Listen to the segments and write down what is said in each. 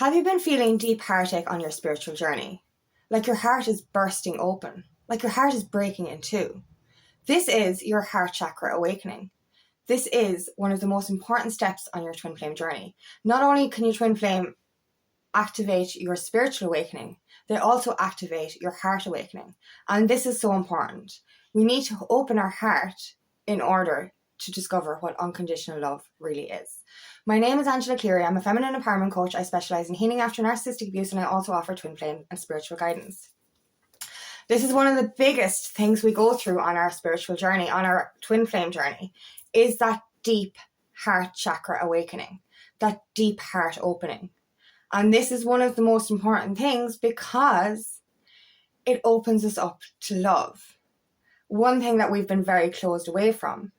Have you been feeling deep heartache on your spiritual journey? Like your heart is bursting open, like your heart is breaking in two. This is your heart chakra awakening. This is one of the most important steps on your twin flame journey. Not only can your twin flame activate your spiritual awakening, they also activate your heart awakening. And this is so important. We need to open our heart in order to discover what unconditional love really is. My name is Angela Cleary. I'm a feminine empowerment coach. I specialize in healing after narcissistic abuse, and I also offer twin flame and spiritual guidance. This is one of the biggest things we go through on our spiritual journey, on our twin flame journey, is that deep heart chakra awakening, that deep heart opening. And this is one of the most important things because it opens us up to love. One thing that we've been very closed away from.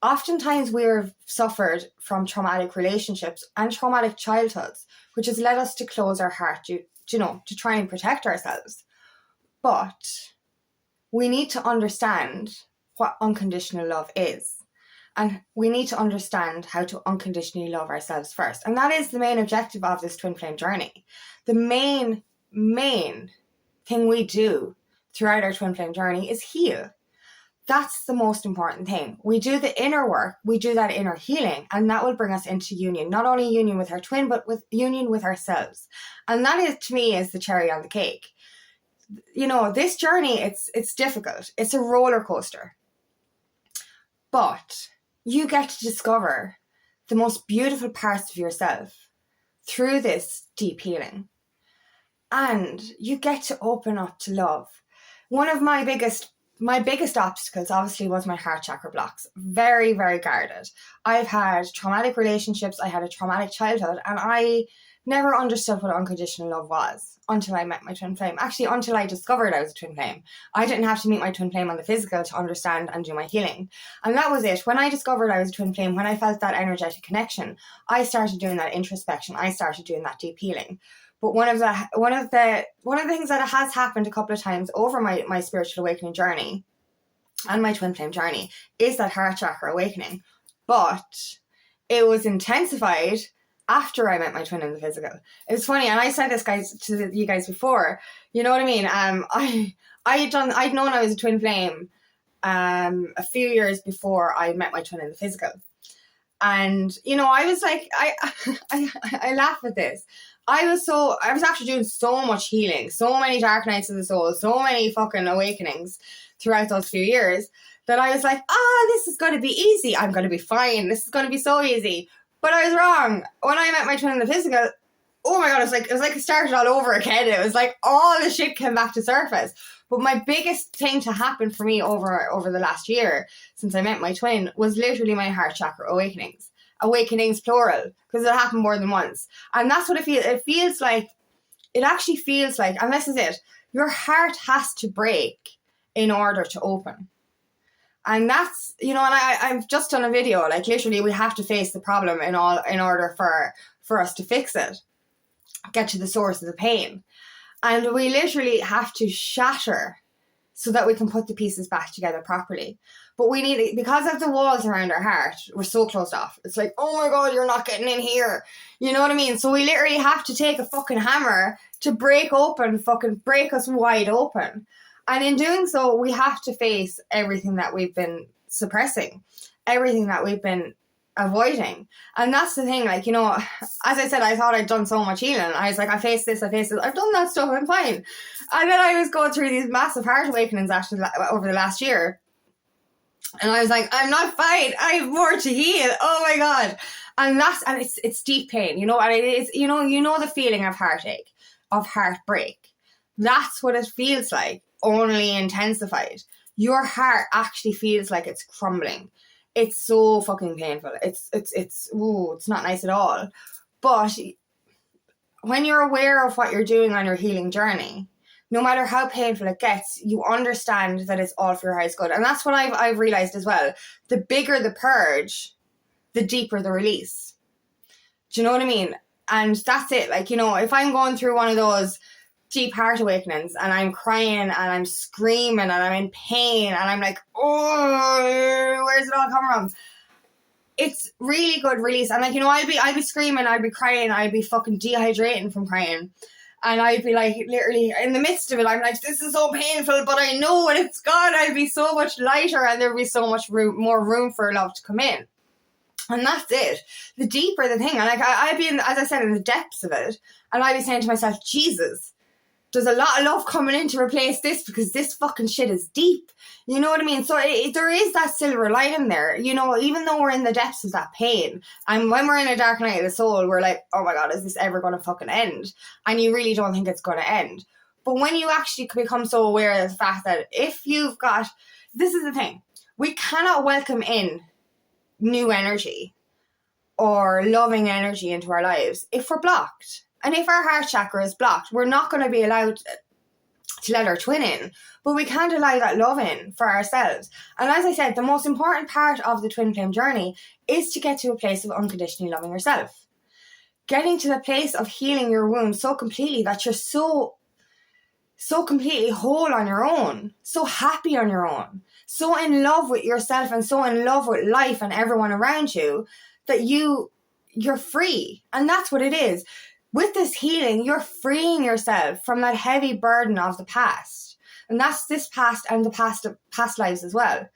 Oftentimes we've suffered from traumatic relationships and traumatic childhoods, which has led us to close our heart, to try and protect ourselves. But we need to understand what unconditional love is. And we need to understand how to unconditionally love ourselves first. And that is the main objective of this twin flame journey. The main thing we do throughout our twin flame journey is heal. That's the most important thing. We do the inner work, we do that inner healing, and that will bring us into union. Not only union with our twin, but with union with ourselves. And that is, to me, is the cherry on the cake. This journey, it's difficult. It's a roller coaster. But you get to discover the most beautiful parts of yourself through this deep healing. And you get to open up to love. One of my biggest obstacles, obviously, was my heart chakra blocks. Very, very guarded. I've had traumatic relationships. I had a traumatic childhood, and I never understood what unconditional love was until I met my twin flame. Actually, until I discovered I was a twin flame. I didn't have to meet my twin flame on the physical to understand and do my healing. And that was it. When I discovered I was a twin flame, when I felt that energetic connection, I started doing that introspection. I started doing that deep healing. But one of the things that has happened a couple of times over my spiritual awakening journey and my twin flame journey is that heart chakra awakening. But it was intensified after I met my twin in the physical. It was funny, and I said this to you guys before. You know what I mean? I'd known I was a twin flame a few years before I met my twin in the physical. And I was like, I laugh at this. I was after doing so much healing, so many dark nights of the soul, so many fucking awakenings throughout those few years that I was like, this is going to be easy. I'm going to be fine. This is going to be so easy. But I was wrong. When I met my twin in the physical, oh my God, it was like it started all over again. It was like all the shit came back to surface. But my biggest thing to happen for me over the last year since I met my twin was literally my heart chakra awakenings. Awakenings plural, because it happened more than once. And that's what it feels. It actually feels like, and this is it, your heart has to break in order to open. And that's, and I've just done a video, like literally we have to face the problem in order for us to fix it, get to the source of the pain. And we literally have to shatter so that we can put the pieces back together properly. But we need, because of the walls around our heart, we're so closed off. It's like, oh my God, you're not getting in here. You know what I mean? So we literally have to take a fucking hammer to break us wide open. And in doing so, we have to face everything that we've been suppressing, everything that we've been avoiding. And that's the thing, as I said, I thought I'd done so much healing. I was like, I faced this, I've done that stuff, I'm fine. And then I was going through these massive heart awakenings actually over the last year. And I was like, I'm not fine. I have more to heal. Oh my God. And it's deep pain, and it is, the feeling of heartache, of heartbreak. That's what it feels like, only intensified. Your heart actually feels like it's crumbling. It's so fucking painful. It's not nice at all. But when you're aware of what you're doing on your healing journey, no matter how painful it gets, you understand that it's all for your highest good. And that's what I've realized as well. The bigger the purge, the deeper the release. Do you know what I mean? And that's it. If I'm going through one of those deep heart awakenings and I'm crying and I'm screaming and I'm in pain and I'm like, oh, where's it all come from? it's really good release. And like, you know, I'd be screaming, I'd be crying, I'd be fucking dehydrating from crying. And I'd be like, literally, in the midst of it, I'm like, this is so painful, but I know when it's gone, I'd be so much lighter and there'd be so much more room for love to come in. And that's it. The deeper the thing, and like, I'd be, as I said, in the depths of it, and I'd be saying to myself, Jesus, there's a lot of love coming in to replace this because this fucking shit is deep. You know what I mean? So there is that silver lining there. You know, even though we're in the depths of that pain, and when we're in a dark night of the soul, we're like, oh my God, is this ever going to fucking end? And you really don't think it's going to end. But when you actually become so aware of the fact that if you've got, this is the thing, we cannot welcome in new energy or loving energy into our lives if we're blocked. And if our heart chakra is blocked, we're not going to be allowed to let our twin in, but we can't allow that love in for ourselves. And as I said, the most important part of the twin flame journey is to get to a place of unconditionally loving yourself. Getting to the place of healing your wounds so completely that you're so completely whole on your own, so happy on your own, so in love with yourself and so in love with life and everyone around you that you're free. And that's what it is. With this healing, you're freeing yourself from that heavy burden of the past. And that's this past and the past lives as well.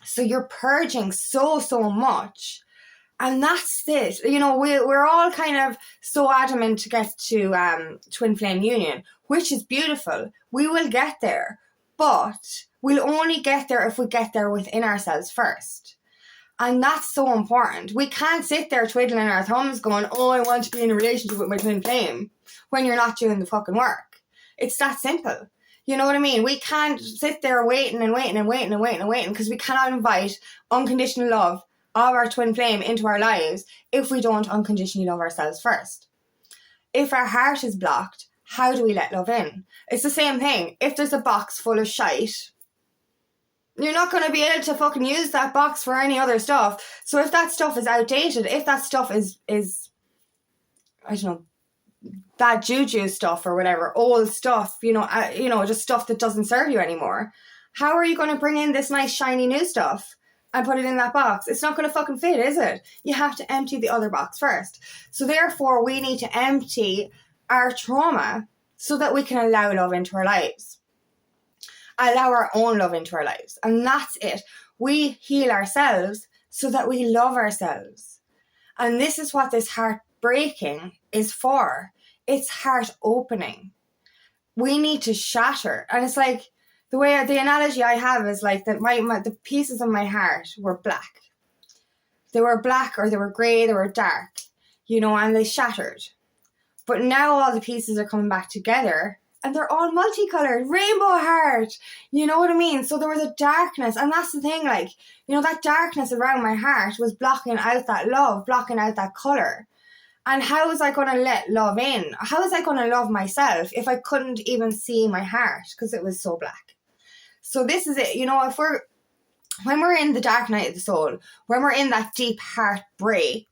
So you're purging so much. And that's it. You know, we're all kind of so adamant to get to twin flame union, which is beautiful. We will get there. But we'll only get there if we get there within ourselves first. And that's so important. We can't sit there twiddling our thumbs going, oh, I want to be in a relationship with my twin flame, when you're not doing the fucking work. It's that simple. You know what I mean? We can't sit there waiting because we cannot invite unconditional love of our twin flame into our lives if we don't unconditionally love ourselves first. If our heart is blocked, how do we let love in? It's the same thing. If there's a box full of shite, you're not going to be able to fucking use that box for any other stuff. So if that stuff is outdated, if that stuff is I don't know, bad juju stuff or whatever, old stuff, just stuff that doesn't serve you anymore, how are you going to bring in this nice shiny new stuff and put it in that box? It's not going to fucking fit, is it? You have to empty the other box first. So therefore, we need to empty our trauma so that we can allow love into our lives. Allow our own love into our lives. And that's it. We heal ourselves so that we love ourselves. And this is what this heartbreaking is for. It's heart opening. We need to shatter. And it's like, the analogy I have is like that the pieces of my heart were black. They were black or they were grey, they were dark, and they shattered. But now all the pieces are coming back together and they're all multicolored, rainbow heart. You know what I mean? So there was a darkness. And that's the thing, that darkness around my heart was blocking out that love, blocking out that colour. And how was I going to let love in? How was I going to love myself if I couldn't even see my heart because it was so black? So this is it. When we're in the dark night of the soul, when we're in that deep heartbreak,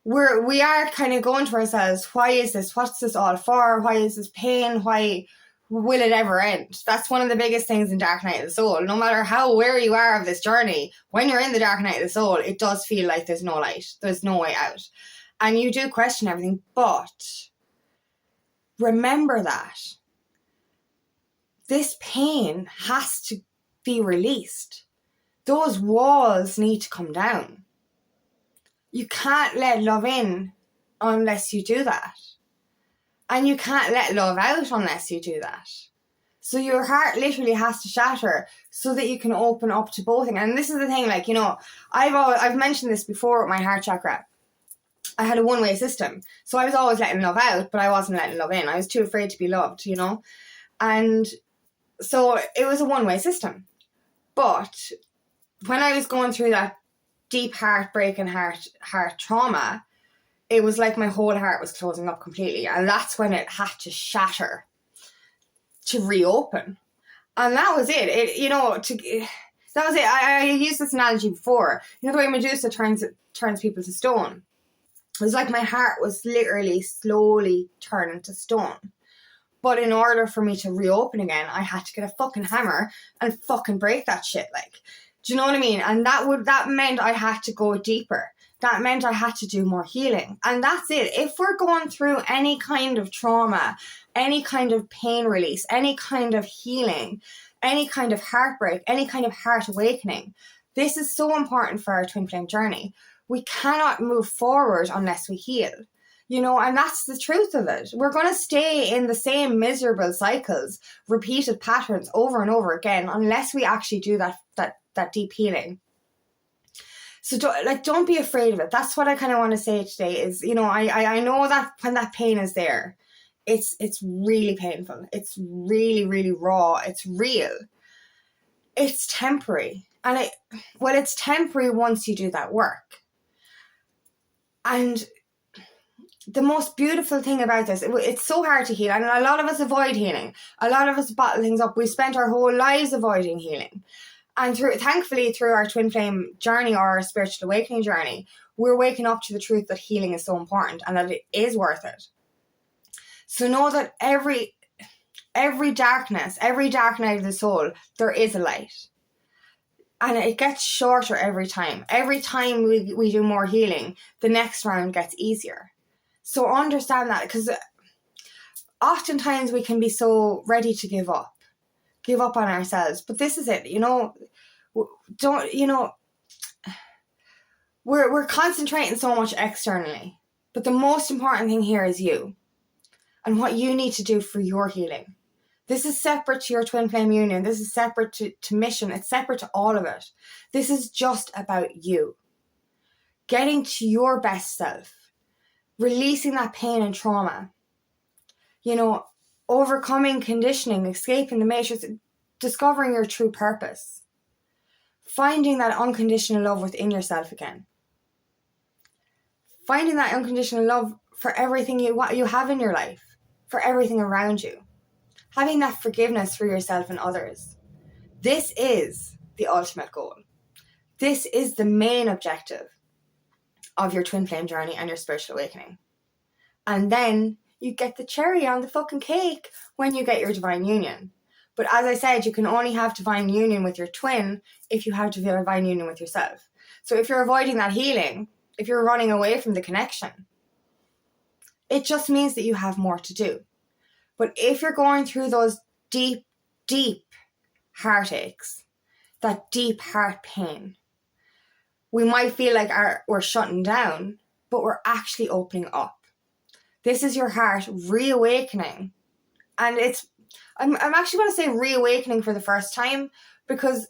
we are kind of going to ourselves, why is this? What's this all for? Why is this pain? Why will it ever end? That's one of the biggest things in Dark Night of the Soul. No matter how aware you are of this journey, when you're in the Dark Night of the Soul, it does feel like there's no light. There's no way out. And you do question everything, but remember that this pain has to be released. Those walls need to come down. You can't let love in unless you do that. And you can't let love out unless you do that. So your heart literally has to shatter so that you can open up to both. And this is the thing, I've mentioned this before with my heart chakra. I had a one-way system. So I was always letting love out, but I wasn't letting love in. I was too afraid to be loved, And so it was a one-way system. But when I was going through that deep heartbreak and heart trauma, it was like my whole heart was closing up completely. And that's when it had to shatter to reopen. And that was it. That was it. I used this analogy before. The way Medusa turns people to stone. It was like my heart was literally slowly turning to stone. But in order for me to reopen again, I had to get a fucking hammer and fucking break that shit. Do you know what I mean? And that meant I had to go deeper. That meant I had to do more healing. And that's it. If we're going through any kind of trauma, any kind of pain release, any kind of healing, any kind of heartbreak, any kind of heart awakening, this is so important for our twin flame journey. We cannot move forward unless we heal. And that's the truth of it. We're going to stay in the same miserable cycles, repeated patterns over and over again, unless we actually do that deep healing. So don't be afraid of it. That's what I kind of want to say today is, I know that when that pain is there, it's really painful. It's really, really raw. It's real. It's temporary. And it's temporary once you do that work. And the most beautiful thing about this, it's so hard to heal, and a lot of us avoid healing. A lot of us bottle things up. We spent our whole lives avoiding healing. And thankfully, through our twin flame journey or our spiritual awakening journey, we're waking up to the truth that healing is so important and that it is worth it. So know that every darkness, every dark night of the soul, there is a light. And it gets shorter every time. Every time we do more healing, the next round gets easier. So understand that, because oftentimes we can be so ready to give up on ourselves. But this is it, we're concentrating so much externally. But the most important thing here is you and what you need to do for your healing. This is separate to your twin flame union. This is separate to mission. It's separate to all of it. This is just about you. Getting to your best self. Releasing that pain and trauma. Overcoming conditioning, escaping the matrix, discovering your true purpose. Finding that unconditional love within yourself again. Finding that unconditional love for everything you have in your life. For everything around you. Having that forgiveness for yourself and others. This is the ultimate goal. This is the main objective of your twin flame journey and your spiritual awakening. And then you get the cherry on the fucking cake when you get your divine union. But as I said, you can only have divine union with your twin if you have divine union with yourself. So if you're avoiding that healing, if you're running away from the connection, it just means that you have more to do. But if you're going through those deep, deep heartaches, that deep heart pain, we might feel like we're shutting down, but we're actually opening up. This is your heart reawakening. And I'm actually going to say reawakening for the first time, because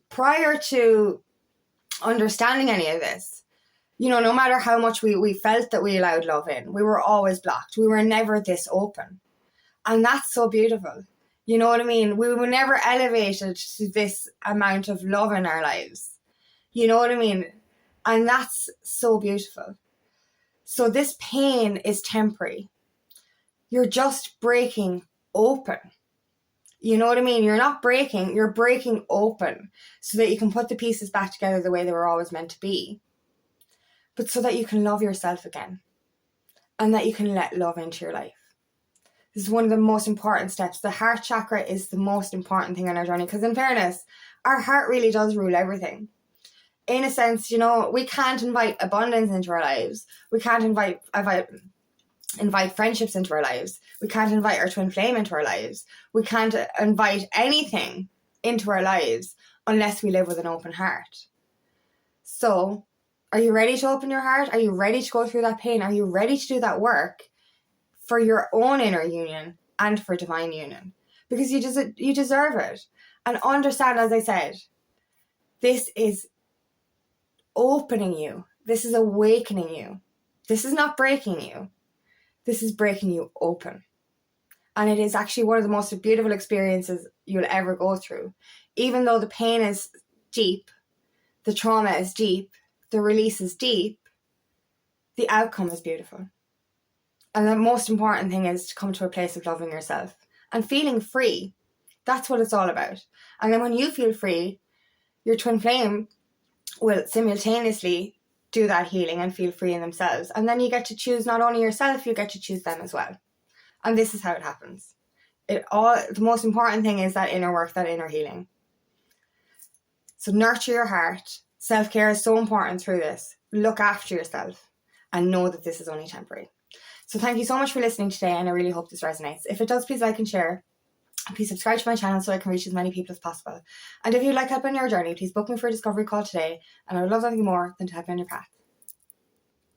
prior to understanding any of this, no matter how much we felt that we allowed love in, we were always blocked. We were never this open. And that's so beautiful. You know what I mean? We were never elevated to this amount of love in our lives. You know what I mean? And that's so beautiful. So this pain is temporary. You're just breaking open. You know what I mean? You're not breaking, you're breaking open so that you can put the pieces back together the way they were always meant to be. But so that you can love yourself again. And that you can let love into your life. This is one of the most important steps. The heart chakra is the most important thing on our journey. Because in fairness, our heart really does rule everything. In a sense, we can't invite abundance into our lives. We can't invite friendships into our lives. We can't invite our twin flame into our lives. We can't invite anything into our lives unless we live with an open heart. So, are you ready to open your heart? Are you ready to go through that pain? Are you ready to do that work for your own inner union and for divine union? Because you deserve it. And understand, as I said, this is opening you. This is awakening you. This is not breaking you. This is breaking you open. And it is actually one of the most beautiful experiences you'll ever go through. Even though the pain is deep, the trauma is deep, the release is deep, the outcome is beautiful. And the most important thing is to come to a place of loving yourself and feeling free. That's what it's all about. And then when you feel free, your twin flame will simultaneously do that healing and feel free in themselves. And then you get to choose not only yourself, you get to choose them as well. And this is how it happens. The most important thing is that inner work, that inner healing. So nurture your heart. Self-care is so important through this. Look after yourself and know that this is only temporary. So thank you so much for listening today, and I really hope this resonates. If it does, please like and share. Please subscribe to my channel so I can reach as many people as possible. And if you'd like help on your journey, please book me for a discovery call today, and I would love nothing more than to have you on your path.